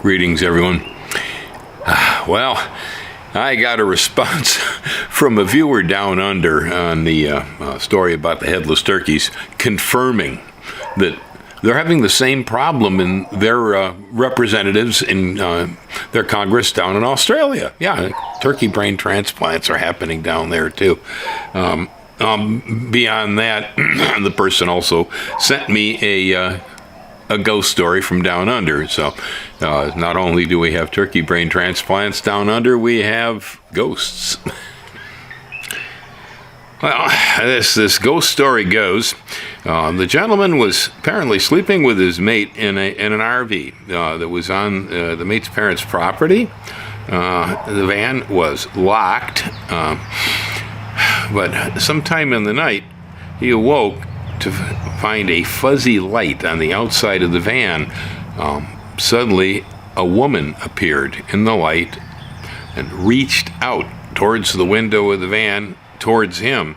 Greetings, everyone. Well, I got a response from a viewer down under on the story about the headless turkeys, confirming that they're having the same problem in their representatives in their Congress down in Australia. Yeah, turkey brain transplants are happening down there, too. Beyond that, the person also sent me a ghost story from down under. So not only do we have turkey brain transplants down under, we have ghosts. Well, this ghost story goes, the gentleman was apparently sleeping with his mate in an RV that was on the mate's parents' property. The van was locked, but sometime in the night, he awoke to find a fuzzy light on the outside of the van. Suddenly, a woman appeared in the light and reached out towards the window of the van, towards him.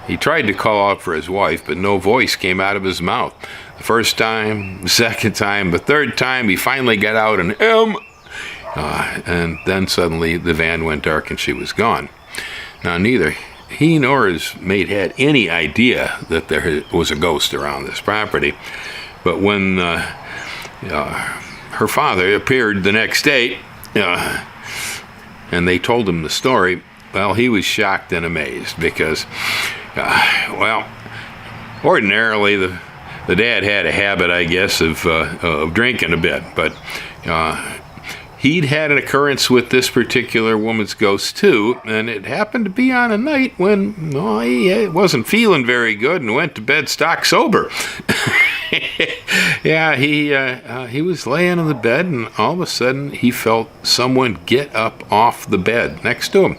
He tried to call out for his wife, but no voice came out of his mouth. The first time, the second time, the third time, he finally got out an M, and then suddenly the van went dark and she was gone. Now, neither he nor his mate had any idea that there was a ghost around this property. But when her father appeared the next day, and they told him the story, well, he was shocked and amazed because, ordinarily the dad had a habit, I guess, of drinking a bit, but he'd had an occurrence with this particular woman's ghost, too, and it happened to be on a night when he wasn't feeling very good and went to bed stock sober. Yeah, he was laying on the bed, and all of a sudden he felt someone get up off the bed next to him.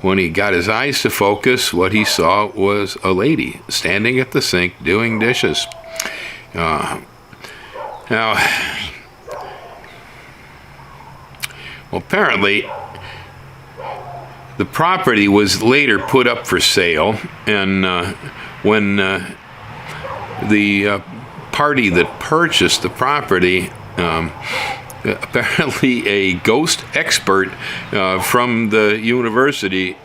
When he got his eyes to focus, what he saw was a lady standing at the sink doing dishes. Apparently, the property was later put up for sale, and when the party that purchased the property, apparently a ghost expert from the university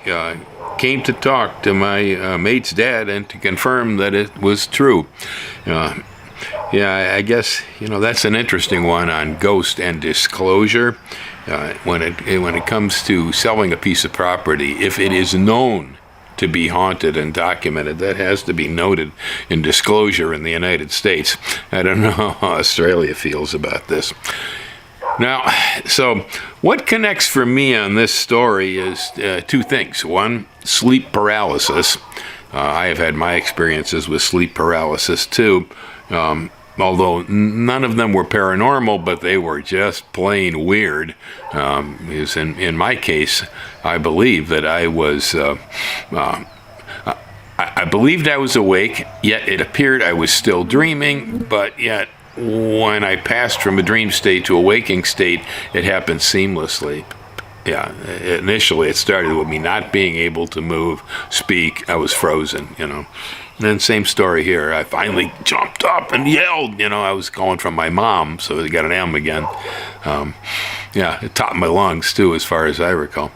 came to talk to my mate's dad and to confirm that it was true. I guess, that's an interesting one on ghost and disclosure. When it comes to selling a piece of property, if it is known to be haunted and documented, that has to be noted in disclosure in the United States. I don't know how Australia feels about this. Now, so what connects for me on this story is two things. One, sleep paralysis. I have had my experiences with sleep paralysis too. Although none of them were paranormal, but they were just plain weird. Because in my case, I believe that I was, I believed I was awake, yet it appeared I was still dreaming, but yet when I passed from a dream state to a waking state, it happened seamlessly. Yeah, initially it started with me not being able to move, speak. I was frozen, And then same story here. I finally jumped up and yelled. I was calling from my mom, so I got an M again. It topped my lungs, too, as far as I recall.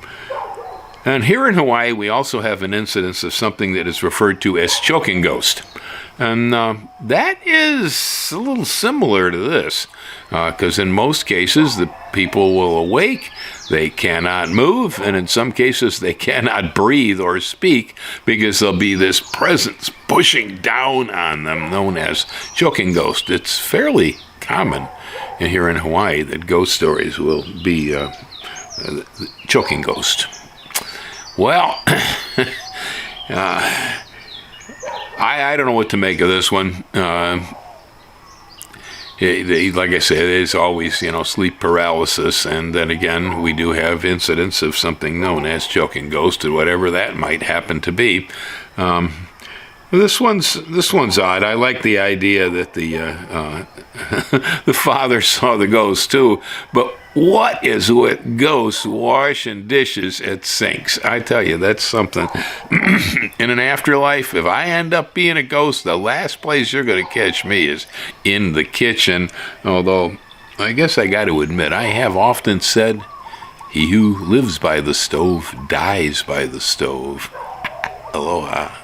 And here in Hawaii, we also have an incidence of something that is referred to as choking ghost. And that is a little similar to this, because in most cases, the people will awake, they cannot move, and in some cases, they cannot breathe or speak because there'll be this presence pushing down on them, known as choking ghost. It's fairly common here in Hawaii that ghost stories will be choking ghost. Well, I don't know what to make of this one. Like I said, there's always, sleep paralysis, and then again, we do have incidents of something known as choking ghost, and whatever that might happen to be. This one's odd. I like the idea that the the father saw the ghost too, but What is with ghosts washing dishes at sinks? I tell you, that's something. In an afterlife, if I end up being a ghost, the last place you're going to catch me is in the kitchen. Although, I guess I got to admit, I have often said, he who lives by the stove dies by the stove. Aloha.